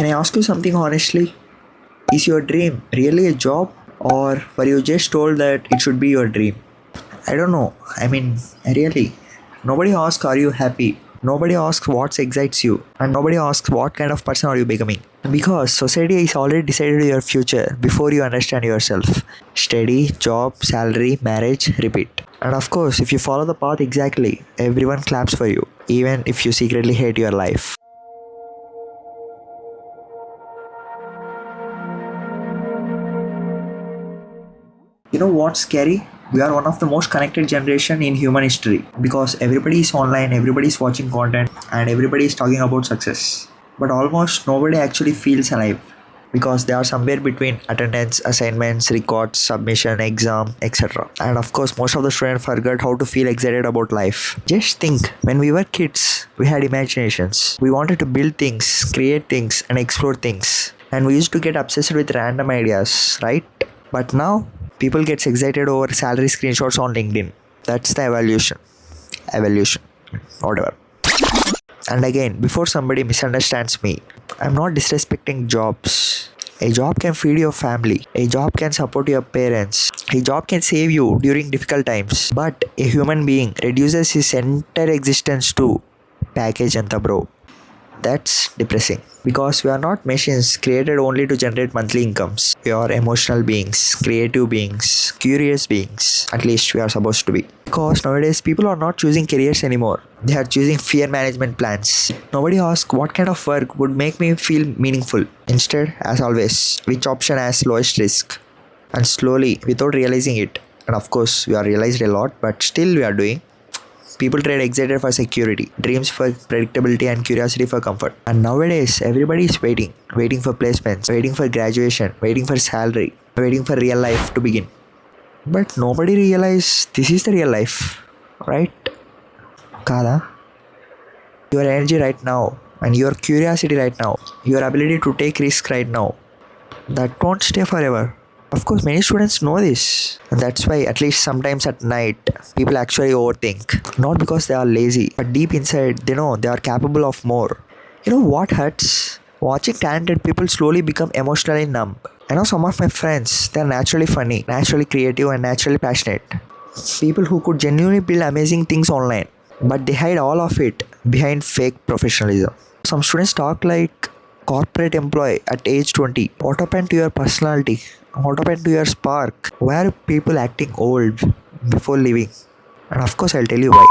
Can I ask you something honestly? Is your dream really a job, or were you just told that it should be your dream? I don't know. I mean, really. Nobody asks, are you happy? Nobody asks what excites you, and nobody asks what kind of person are you becoming. Because society is already decided your future before you understand yourself. Study, job, salary, marriage, repeat. And of course, if you follow the path exactly, everyone claps for you, even if you secretly hate your life. You know what's scary? We are one of the most connected generation in human history because everybody is online, everybody is watching content, and everybody is talking about success. But almost nobody actually feels alive because they are somewhere between attendance, assignments, records, submission, exam, etc. And of course, most of the students forget how to feel excited about life. Just think, when we were kids, we had imaginations. We wanted to build things, create things, and explore things. And we used to get obsessed with random ideas, right? But now, people gets excited over salary screenshots on LinkedIn. That's the evolution. Evolution. Whatever. And again, before somebody misunderstands me, I'm not disrespecting jobs. A job can feed your family. A job can support your parents. A job can save you during difficult times. But a human being reduces his entire existence to package and the bro. That's depressing because we are not machines created only to generate monthly incomes. We are emotional beings, creative beings, curious beings. At least we are supposed to be. Because nowadays people are not choosing careers anymore. They are choosing fear management plans. Nobody asks what kind of work would make me feel meaningful. Instead, as always, which option has lowest risk? And slowly, without realizing it, and of course we are realized a lot, but still we are doing. People trade excited for security, dreams for predictability, and curiosity for comfort. And nowadays, everybody is waiting. Waiting for placements, waiting for graduation, waiting for salary, waiting for real life to begin. But nobody realizes this is the real life, right? Kada, your energy right now, and your curiosity right now, your ability to take risk right now, that won't stay forever. Of course, many students know this, and that's why, at least sometimes at night, people actually overthink. Not because they are lazy, but deep inside, they know they are capable of more. You know what hurts? Watching talented people slowly become emotionally numb. I know some of my friends, they are naturally funny, naturally creative, and naturally passionate. People who could genuinely build amazing things online, but they hide all of it behind fake professionalism. Some students talk like corporate employee at age 20. What happened to your personality? What happened to your spark? Why are people acting old before leaving? And of course, I'll tell you why.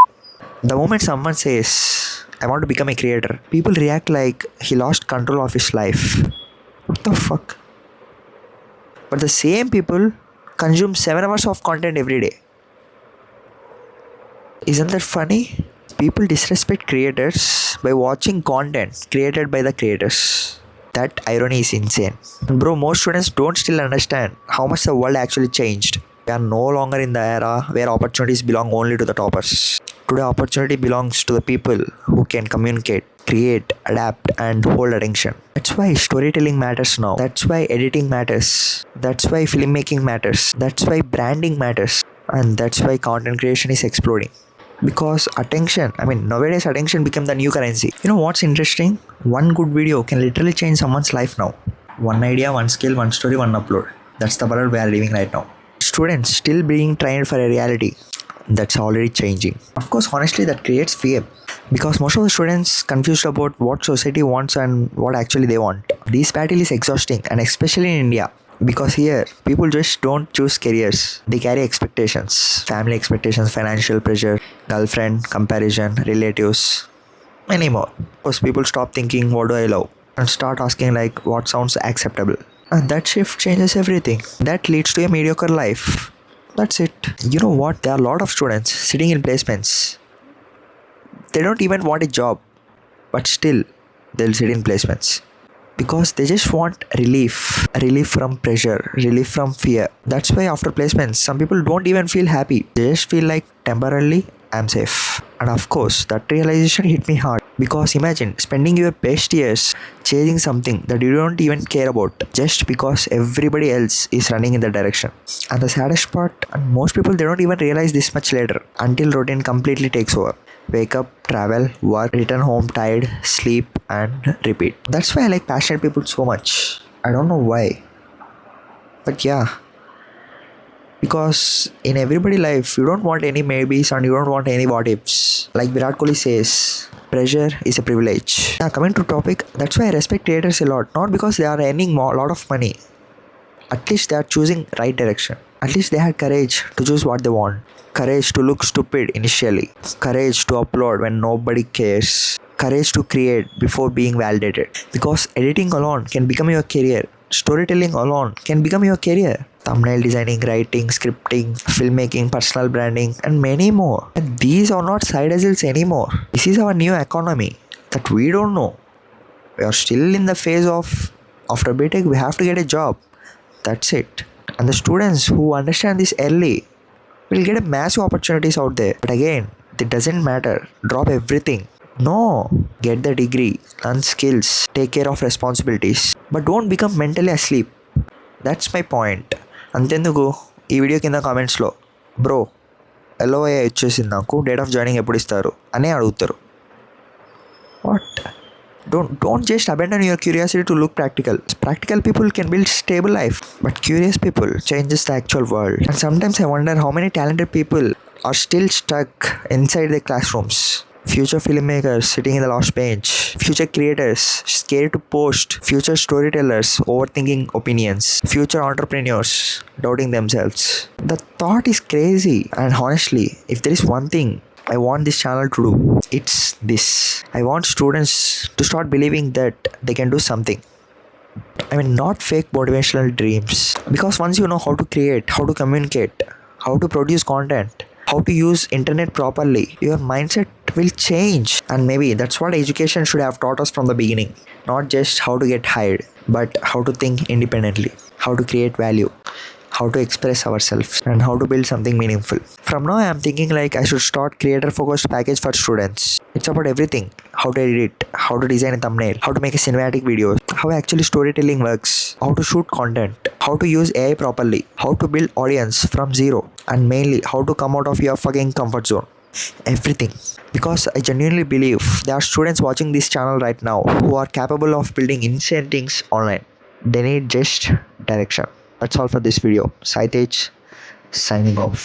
The moment someone says, I want to become a creator, people react like he lost control of his life. What the fuck? But the same people consume 7 hours of content every day. Isn't that funny? People disrespect creators by watching content created by the creators. That irony is insane. Bro, most students don't still understand how much the world actually changed. We are no longer in the era where opportunities belong only to the toppers. Today, opportunity belongs to the people who can communicate, create, adapt, and hold attention. That's why storytelling matters now. That's why editing matters. That's why filmmaking matters. That's why branding matters. And that's why content creation is exploding. Because nowadays attention became the new currency. You know what's interesting? One good video can literally change someone's life now. One idea, one skill, one story, one upload. That's the world we are living right now. Students still being trained for a reality that's already changing. Of course, honestly, that creates fear. Because most of the students confused about what society wants and what actually they want. This battle is exhausting, and especially in India. Because here, people just don't choose careers. They carry expectations. Family expectations, financial pressure, girlfriend, comparison, relatives, many more. Because people stop thinking, what do I love? And start asking like, what sounds acceptable? And that shift changes everything. That leads to a mediocre life. That's it. You know what? There are a lot of students sitting in placements. They don't even want a job. But still, they'll sit in placements. Because they just want relief from pressure, relief from fear. That's why after placements, some people don't even feel happy. They just feel like temporarily, I'm safe. And of course, that realization hit me hard. Because imagine spending your best years chasing something that you don't even care about just because everybody else is running in that direction. And the saddest part, and most people they don't even realize this much later until routine completely takes over. Wake up, travel, work, return home tired, sleep, and repeat. That's why I like passionate people so much. I don't know why. But yeah, because in everybody life, you don't want any maybes and you don't want any what ifs. Like Virat Kohli says, pressure is a privilege. Now, coming to topic, that's why I respect creators a lot. Not because they are earning a lot of money. At least they are choosing right direction. At least they had courage to choose what they want. Courage to look stupid initially. Courage to upload when nobody cares. Courage to create before being validated. Because editing alone can become your career. Storytelling alone can become your career. Thumbnail designing, writing, scripting, filmmaking, personal branding, and many more. And these are not side hustles anymore. This is our new economy that we don't know. We are still in the phase of after btech we have to get a job. That's it. And the students who understand this early will get a massive opportunities out there. But again, it doesn't matter. Drop everything. No, get the degree, learn skills, take care of responsibilities. But don't become mentally asleep. That's my point. అంతెందుకు ఈ video కింద కామెంట్స్లో bro LOA వచ్చేసింది నాకు date of joining ఎప్పుడు ఇస్తారు అని అడుగుతారు. What? Don't just abandon your curiosity to look practical. Practical people can build stable life, but curious people changes the actual world. And sometimes I wonder how many talented people are still stuck inside their classrooms. Future filmmakers sitting in the last bench, future creators scared to post, future storytellers overthinking opinions, future entrepreneurs doubting themselves. The thought is crazy, and honestly, if there is one thing I want this channel to do, it's this. I want students to start believing that they can do something. I mean, not fake motivational dreams. Because once you know how to create, how to communicate, how to produce content, how to use internet properly, your mindset will change. And maybe that's what education should have taught us from the beginning. Not just how to get hired, but how to think independently, how to create value, how to express ourselves, and how to build something meaningful. From now I am thinking like I should start creator focused package for students. It's about everything: how to edit, how to design a thumbnail, how to make a cinematic video, how actually storytelling works, how to shoot content, how to use AI properly, how to build audience from zero, and mainly how to come out of your fucking comfort zone. Everything. Because I genuinely believe there are students watching this channel right now who are capable of building insane things online. They need just direction. That's all for this video. Saitej signing off.